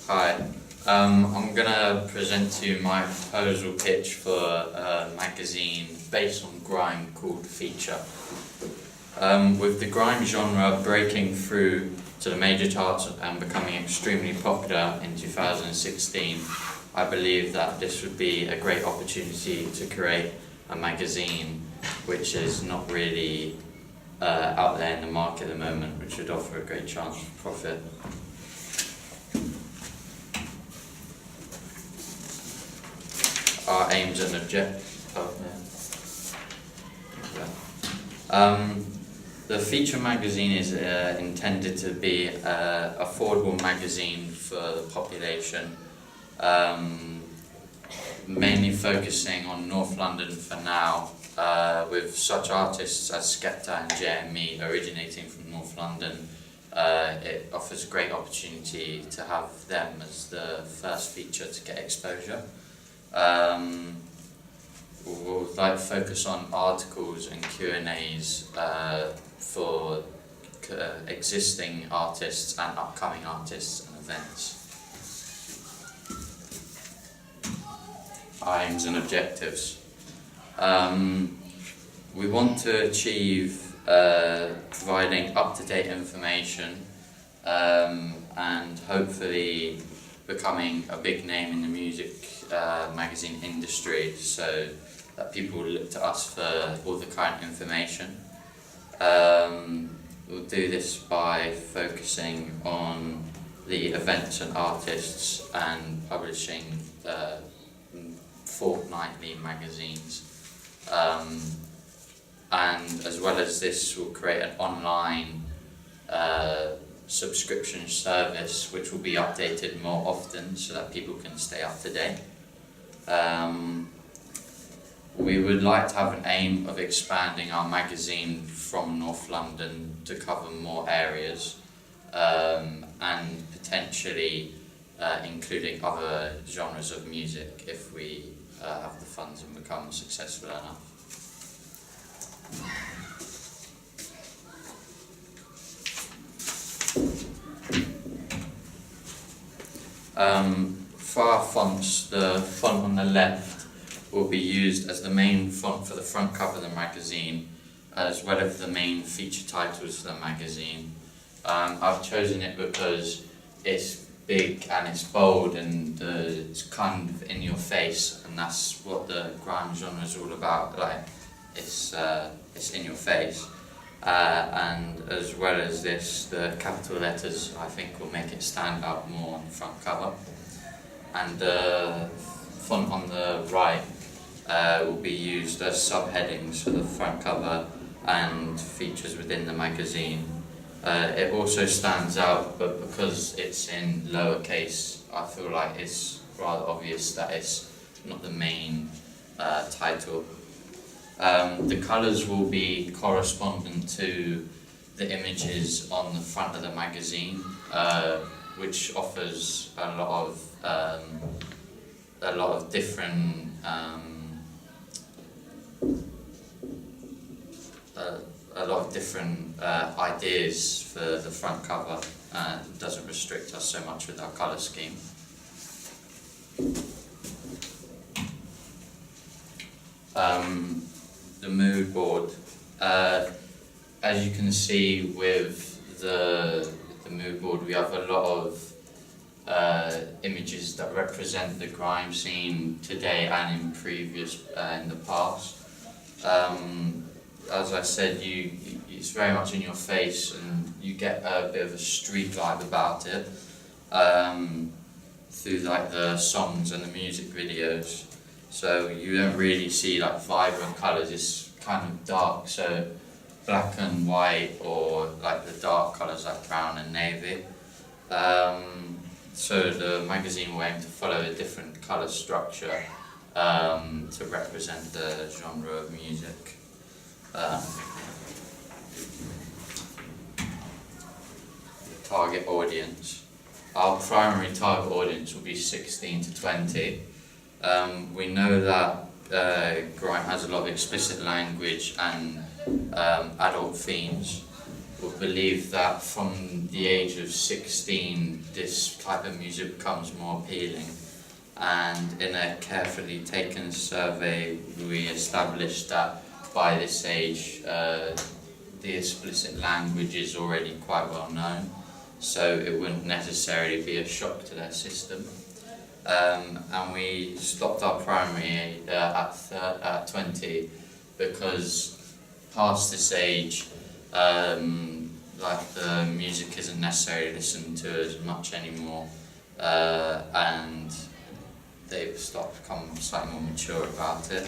Hi, I'm gonna present to you my proposal pitch for a magazine based on grime called Feature. With the grime genre breaking through to the major charts and becoming extremely popular in 2016, I believe that this would be a great opportunity to create a magazine which is not really out there in the market at the moment, which would offer a great chance for profit. Our aims and objectives. The Feature magazine is intended to be an affordable magazine for the population, mainly focusing on North London for now, with such artists as Skepta and JME originating from North London. It offers a great opportunity to have them as the first feature to get exposure. We'll like focus on articles and Q&As for existing artists and upcoming artists and events. Aims and objectives. We want to achieve providing up-to-date information and hopefully becoming a big name in the music magazine industry, so that people look to us for all the current information. We'll do this by focusing on the events and artists and publishing fortnightly magazines. And as well as this, we'll create an online subscription service which will be updated more often so that people can stay up to date. We would like to have an aim of expanding our magazine from North London to cover more areas, and potentially including other genres of music if we have the funds and become successful enough. For our fonts, the font on the left will be used as the main font for the front cover of the magazine, as well as the main feature titles for the magazine. I've chosen it because it's big and it's bold and it's kind of in your face, and that's what the grime genre is all about. Like, it's in your face. And as well as this, the capital letters I think will make it stand out more on the front cover. And the font on the right will be used as subheadings for the front cover and features within the magazine. It also stands out, but because it's in lowercase, I feel like it's rather obvious that it's not the main title. The colours will be correspondent to the images on the front of the magazine, which offers a lot of different ideas for the front cover. It doesn't restrict us so much with our colour scheme. The mood board. As you can see with the mood board, we have a lot of images that represent the grime scene today and in the past. As I said, it's very much in your face, and you get a bit of a street vibe about it through like the songs and the music videos. So you don't really see like vibrant colours, it's kind of dark, so black and white, or like the dark colours like brown and navy. So the magazine will aim to follow a different colour structure to represent the genre of music. Target audience. Our primary target audience will be 16 to 20. We know that grime has a lot of explicit language and adult themes. would believe that from the age of 16 this type of music becomes more appealing, and in a carefully taken survey we established that by this age the explicit language is already quite well known, so it wouldn't necessarily be a shock to their system. And we stopped our primary at 20 because past this age, like the music isn't necessarily listened to as much anymore, and they've started to become slightly more mature about it.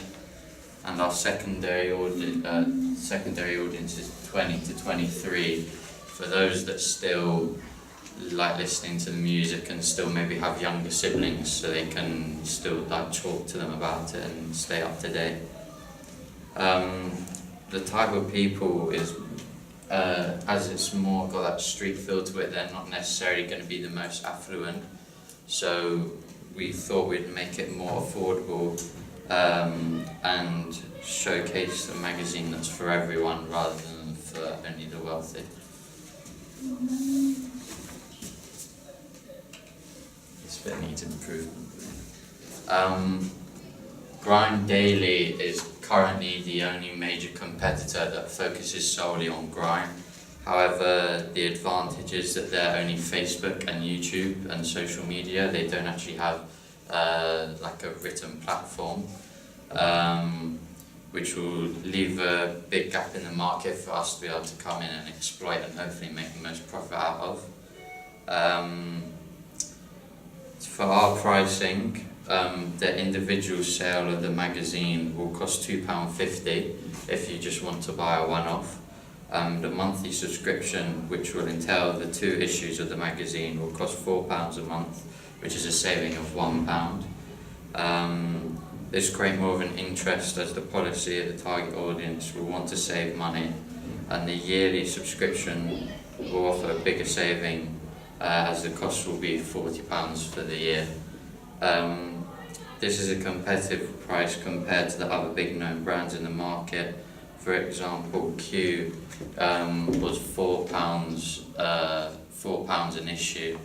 And our secondary audience is 20 to 23. For those that still like listening to the music and still maybe have younger siblings, so they can still like talk to them about it and stay up to date. The type of people is, as it's more got that street feel to it, they're not necessarily going to be the most affluent, so we thought we'd make it more affordable and showcase a magazine that's for everyone rather than for only the wealthy. This bit needs improvement. Grime Daily is currently the only major competitor that focuses solely on grime. However, the advantage is that they're only Facebook and YouTube and social media. They don't actually have like a written platform, which will leave a big gap in the market for us to be able to come in and exploit and hopefully make the most profit out of. For our pricing, the individual sale of the magazine will cost £2.50 if you just want to buy a one-off. The monthly subscription, which will entail the 2 issues of the magazine, will cost £4 a month, which is a saving of £1. This creates more of an interest as the policy of the target audience will want to save money, and the yearly subscription will offer a bigger saving as the cost will be £40 for the year. This is a competitive price compared to the other big known brands in the market. For example, Q was £4 an issue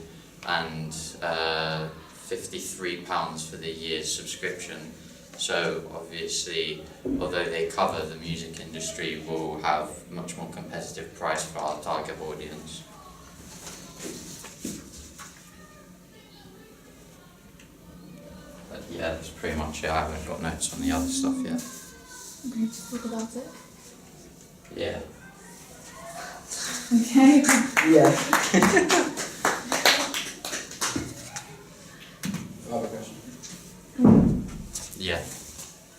and £53 for the year's subscription. So obviously, although they cover the music industry, we'll have much more competitive price for our target audience. But yeah, that's pretty much it. I haven't got notes on the other stuff yet. Okay, talk about it. Yeah. Okay. Yeah. I have a question. Yeah. You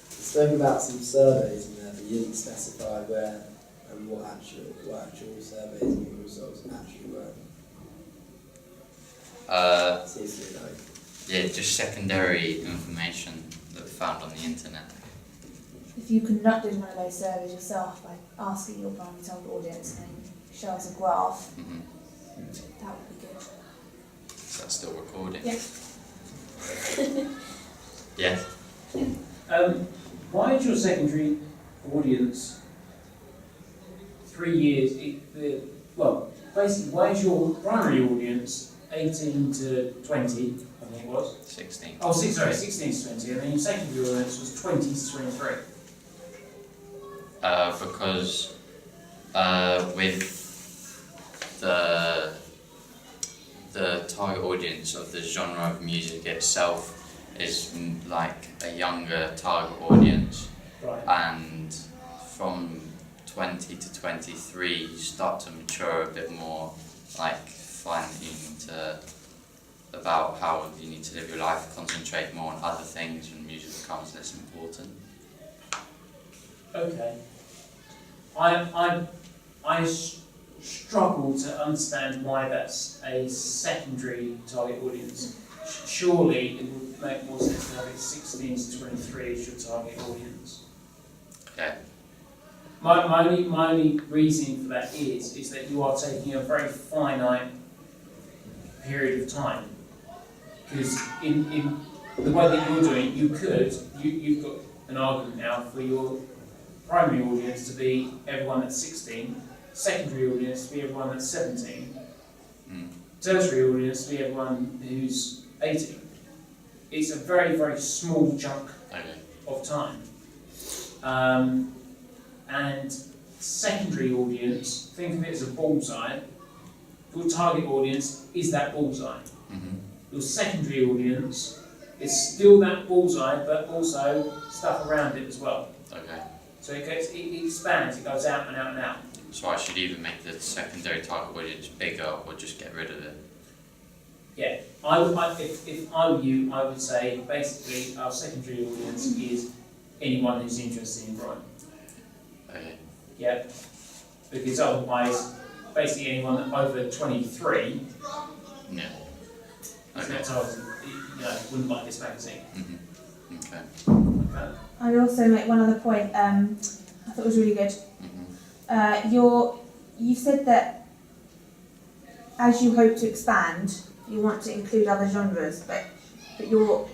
spoke about some surveys in there, but you didn't specify where and what actual surveys and results actually were. Seems to be like. Yeah, just secondary information that we found on the internet. If you conducted one of those surveys yourself by asking your primary target audience and show us a graph, that would be good. Is that still recording? Yeah. Yeah. Why is your secondary audience 3 years? Basically, why is your primary audience 18 to 20? I think it was 16. Oh, 16 to 20, and then your secondary audience was 20 to 23. Because with the target audience of the genre of music itself is like a younger target audience, Right. and from 20 to 23 you start to mature a bit more, like finding about how you need to live your life, concentrate more on other things, and music becomes less important. Okay. I struggle to understand why that's a secondary target audience. Surely it would make more sense to have it 16 to 23 as your target audience. Okay. My only reasoning for that is that you are taking a very finite period of time. Because in the way that you're doing it, you've got an argument now for your primary audience to be everyone that's 16, secondary audience to be everyone that's 17, Mm. tertiary audience to be everyone who's 18. It's a very, very small chunk Okay. of time. And secondary audience, think of it as a bullseye. Your target audience is that bullseye. Mhm. Your secondary audience is still that bullseye, but also stuff around it as well. Okay. So it expands, it goes out and out and out. So I should either make the secondary target audience bigger or just get rid of it. Yeah, if I were you, I would say basically our secondary audience is anyone who's interested in drawing. Okay. Yeah, because otherwise, basically anyone over 23 Yeah. is Okay. not targeted, wouldn't like this magazine. Mhm. Okay. Okay. I'd also make one other point. I thought was really good. Mhm. You said that as you hope to expand, you want to include other genres, but you're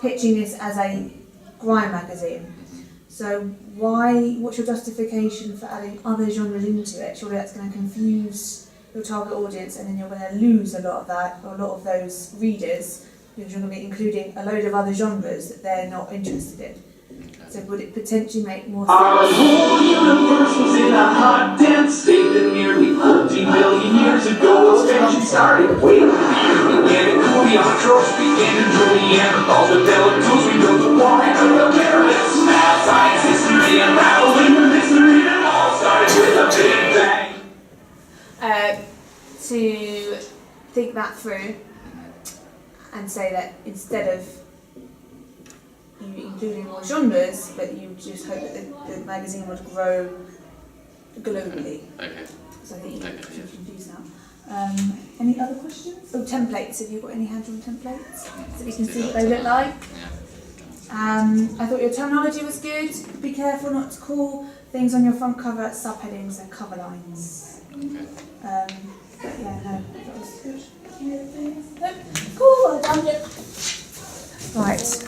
pitching this as a grime magazine. Mhm. So what's your justification for adding other genres into it? Surely that's going to confuse your target audience, and then you're going to lose a lot of that, or a lot of those readers, because you're going to be including a load of other genres that they're not interested in. Okay. So would it potentially make more Our sense? whole universe was in a hot, dense state that nearly 14 billion years ago expansion started. Wait, the years began to cool, the autotrophs began to drool, Neanderthals developed tools, we built the wall, and the pyramids. Math, science, history, unraveling the mystery, and it all started with a big bang. To think that through and say that instead of you including more genres, but you just hope that the magazine would grow globally. Okay. So I think you Okay, get yeah. confused now. Any other questions? Oh, templates. Have you got any hand-drawn templates so we can see what they look like? Yeah. I thought your terminology was good. Be careful not to call things on your front cover subheadings and cover lines. Okay. But yeah, no, that was good. Any other things? No? Cool, well done. Right.